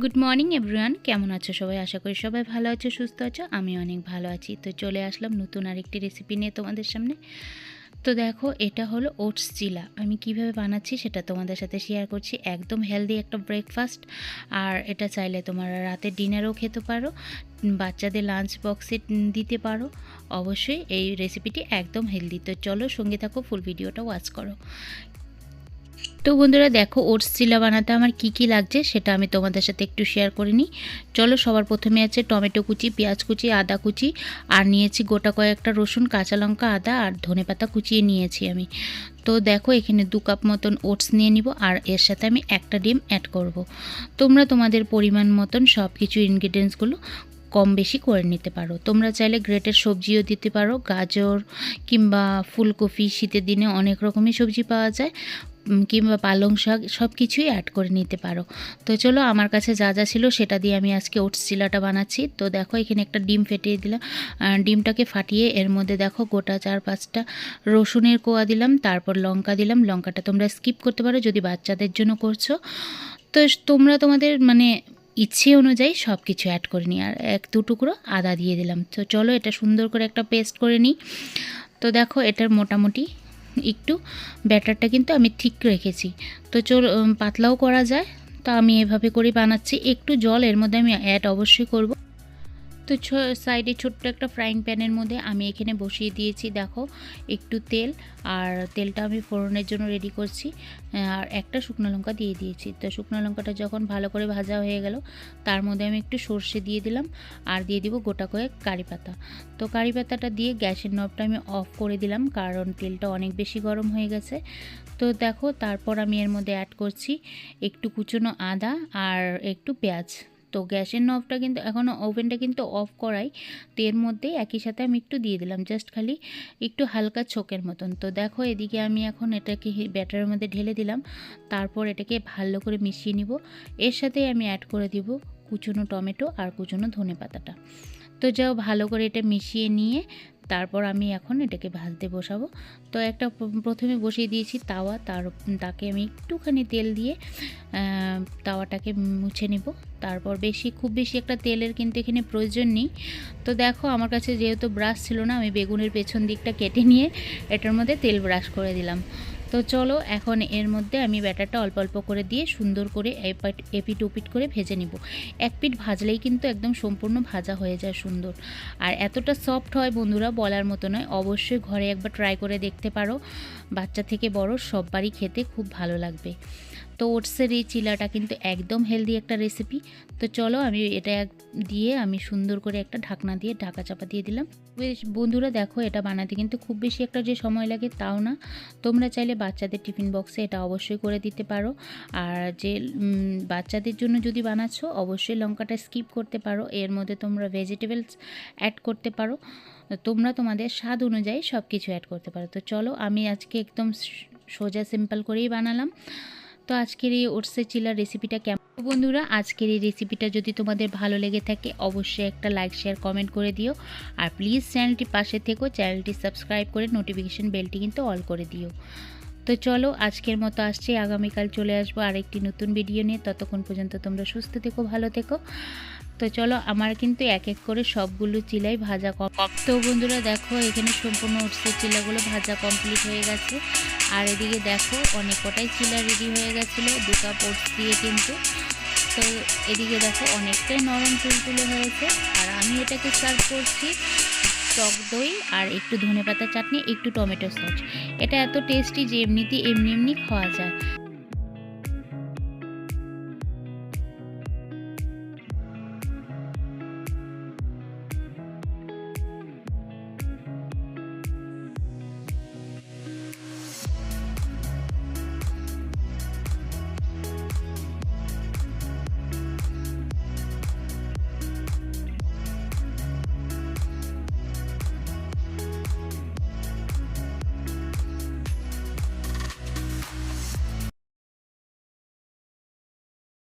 Good morning everyone, কেমন আছো সবাই? আশা করি সবাই ভালো আছো, সুস্থ আছো। আমি অনেক ভালো আছি। তো চলে আসলাম নতুন আরেকটি রেসিপি নিয়ে তোমাদের সামনে। তো দেখো, এটা হলো ওটস চিলা। আমি কিভাবে বানাচ্ছি সেটা তোমাদের সাথে শেয়ার করছি। একদম হেলদি একটা ব্রেকফাস্ট, আর এটা চাইলে তোমরা রাতে ডিনারও খেতে পারো, বাচ্চাদের লাঞ্চ বক্সে দিতে পারো। অবশ্যই এই রেসিপিটি একদম হেলদি। তো চলো সঙ্গে থাকো, ফুল ভিডিওটা ওয়াচ করো। তো বন্ধুরা দেখো, ওটস চিলা বানাতে আমার কি লাগছে সেটা আমি তোমাদের সাথে একটু শেয়ার করে নিই। চলো, সবার প্রথমে আছে টমেটো কুচি, পেঁয়াজ কুচি, আদা কুচি, আর নিয়েছি গোটা কয়েকটা রসুন, কাঁচা লঙ্কা, আদা আর ধনেপাতা কুচিয়ে নিয়েছি আমি। তো দেখো, এখানে 2 কাপ মতন ওটস নিয়ে নিব, আর এর সাথে আমি একটা ডিম অ্যাড করব। তোমরা তোমাদের পরিমাণ মতন সব কিছু ইনগ্রিডিয়েন্টসগুলো কম বেশি করে নিতে পারো। তোমরা চাইলে গ্রেটেড সবজিও দিতে পারো, গাজর কিংবা ফুলকপি, শীতের দিনে অনেক রকমের সবজি পাওয়া যায়, কিংবা পালং শাক, সব কিছুই অ্যাড করে নিতে পারো। তো চলো, আমার কাছে যা যা ছিল সেটা দিয়ে আমি আজকে ওটস চিলাটা বানাচ্ছি। তো দেখো, এখানে একটা ডিম ফেটিয়ে দিলাম। ডিমটাকে ফাটিয়ে এর মধ্যে দেখো গোটা 4-5টা রসুনের কোয়া দিলাম, তারপর লঙ্কা দিলাম। লঙ্কাটা তোমরা স্কিপ করতে পারো যদি বাচ্চাদের জন্য করছো। তো তোমরা তোমাদের ইচ্ছে অনুযায়ী সব কিছু অ্যাড করে নিই, আর 1-2 টুকরো আদা দিয়ে দিলাম। তো চলো, এটা সুন্দর করে একটা পেস্ট করে নিই। তো দেখো, এটার মোটামুটি একটু ব্যাটারটা কিন্তু আমি ঠিক রেখেছি। তো চলো, পাতলাও করা যায়। তো আমি এভাবে করে বানাচ্ছি। একটু জল এর মধ্যে আমি অ্যাড অবশ্যই করব। তো সাইডে ছোট্ট একটা ফ্রাইং প্যানের মধ্যে আমি এখানে বসিয়ে দিয়েছি দেখো একটু তেল, আর তেলটা আমি ফোড়নের জন্য রেডি করছি। আর একটা শুকনো লঙ্কা দিয়ে দিয়েছি। তো শুকনো লঙ্কাটা যখন ভালো করে ভাজা হয়ে গেল, তার মধ্যে আমি একটু সর্ষে দিয়ে দিলাম, আর দিয়ে দিব গোটা কয়েক কারি পাতা। তো কারি পাতাটা দিয়ে গ্যাসের নবটা আমি অফ করে দিলাম, কারণ তেলটা অনেক বেশি গরম হয়ে গেছে। তো দেখো, তারপর আমি এর মধ্যে অ্যাড করছি একটু কুচনো আদা আর একটু পেঁয়াজ। তো গ্যাসের নবটা কিন্তু এখনও, ওভেনটা কিন্তু অফ করাই। তো এর মধ্যে একই সাথে আমি একটু দিয়ে দিলাম, জাস্ট খালি একটু হালকা ছোকের মতন। তো দেখো, এদিকে আমি এখন এটাকে ব্যাটারের মধ্যে ঢেলে দিলাম। তারপর এটাকে ভালো করে মিশিয়ে নিব। এর সাথে আমি অ্যাড করে দিব কুচনো টমেটো আর কুচনো ধনেপাতাটা। তো যাও, ভালো করে এটা মিশিয়ে নিয়ে তারপর আমি এখন এটাকে ভাজতে বসাবো। তো একটা প্রথমে বসিয়ে দিয়েছি তাওয়া, তাকে আমি একটুখানি তেল দিয়ে তাওয়াটাকে মুছে নিব। তারপর খুব বেশি একটা তেলের কিন্তু এখানে প্রয়োজন নেই। তো দেখো, আমার কাছে যেহেতু ব্রাশ ছিল না, আমি বেগুনের পেছন দিকটা কেটে নিয়ে এটার মধ্যে তেল ব্রাশ করে দিলাম। তো চলো, এখন এর মধ্যে আমি ব্যাটারটা অল্প অল্প করে দিয়ে সুন্দর করে এপিট ওপিট করে ভেজে নিব। এক পিঠ ভাজলেই কিন্তু একদম সম্পূর্ণ ভাজা হয়ে যায় সুন্দর, আর এতটা সফট হয় বন্ধুরা, বলার মতো নয়। অবশ্যই ঘরে একবার ট্রাই করে দেখতে পারো, বাচ্চা থেকে বড় সববারই খেতে খুব ভালো লাগবে। তো ওটসের এই চিলাটা কিন্তু একদম হেলদি একটা রেসিপি। তো চলো, আমি এটা দিয়ে আমি সুন্দর করে একটা ঢাকনা দিয়ে ঢাকা চাপা দিয়ে দিলাম। বন্ধুরা দেখো, এটা বানাতে কিন্তু খুব বেশি একটা যে সময় লাগে তাও না। তোমরা চাইলে বাচ্চাদের টিফিন বক্সে এটা অবশ্যই করে দিতে পারো। আর যে বাচ্চাদের জন্য যদি বানাচ্ছ, অবশ্যই লঙ্কাটা স্কিপ করতে পারো। এর মধ্যে তোমরা ভেজিটেবলস অ্যাড করতে পারো। তোমরা তোমাদের স্বাদ অনুযায়ী সব কিছু অ্যাড করতে পারো। তো চলো, আমি আজকে একদম সোজা সিম্পল করেই বানালাম। তো আজকের এই ওটসের চিলার রেসিপিটা কেমন বন্ধুরা, আজকের এই রেসিপিটা যদি তোমাদের ভালো লেগে থাকে অবশ্যই একটা লাইক, শেয়ার, কমেন্ট করে দিও। আর প্লিজ চ্যানেলটি পাশে থেকো, চ্যানেলটি সাবস্ক্রাইব করে নোটিফিকেশন বেলটি কিন্তু অল করে দিও। তো চলো, আজকের মতো আসছি, আগামীকাল চলে আসবো আরেকটি নতুন ভিডিও নিয়ে। ততক্ষণ পর্যন্ত তোমরা সুস্থ থেকো, ভালো থেকো। তো চলো, আমার কিন্তু এক এক করে সবগুলো চিলাই ভাজা তো বন্ধুরা দেখো, এখানে সম্পূর্ণ ওটসের চিলাগুলো ভাজা কমপ্লিট হয়ে গেছে। আর এদিকে দেখো, অনেক কটাই চিলা রেডি হয়ে গেছিলো 2 কাপ ওটস দিয়ে কিন্তু। তো এদিকে দেখো, অনেকটাই নরম তুলতুলে হয়েছে। আর আমি এটাকে সার্ভ করছি টক দই আর একটু ধনেপাতা চাটনি, একটু টমেটো সস। এটা এত টেস্টি যে এমনি খাওয়া যায়।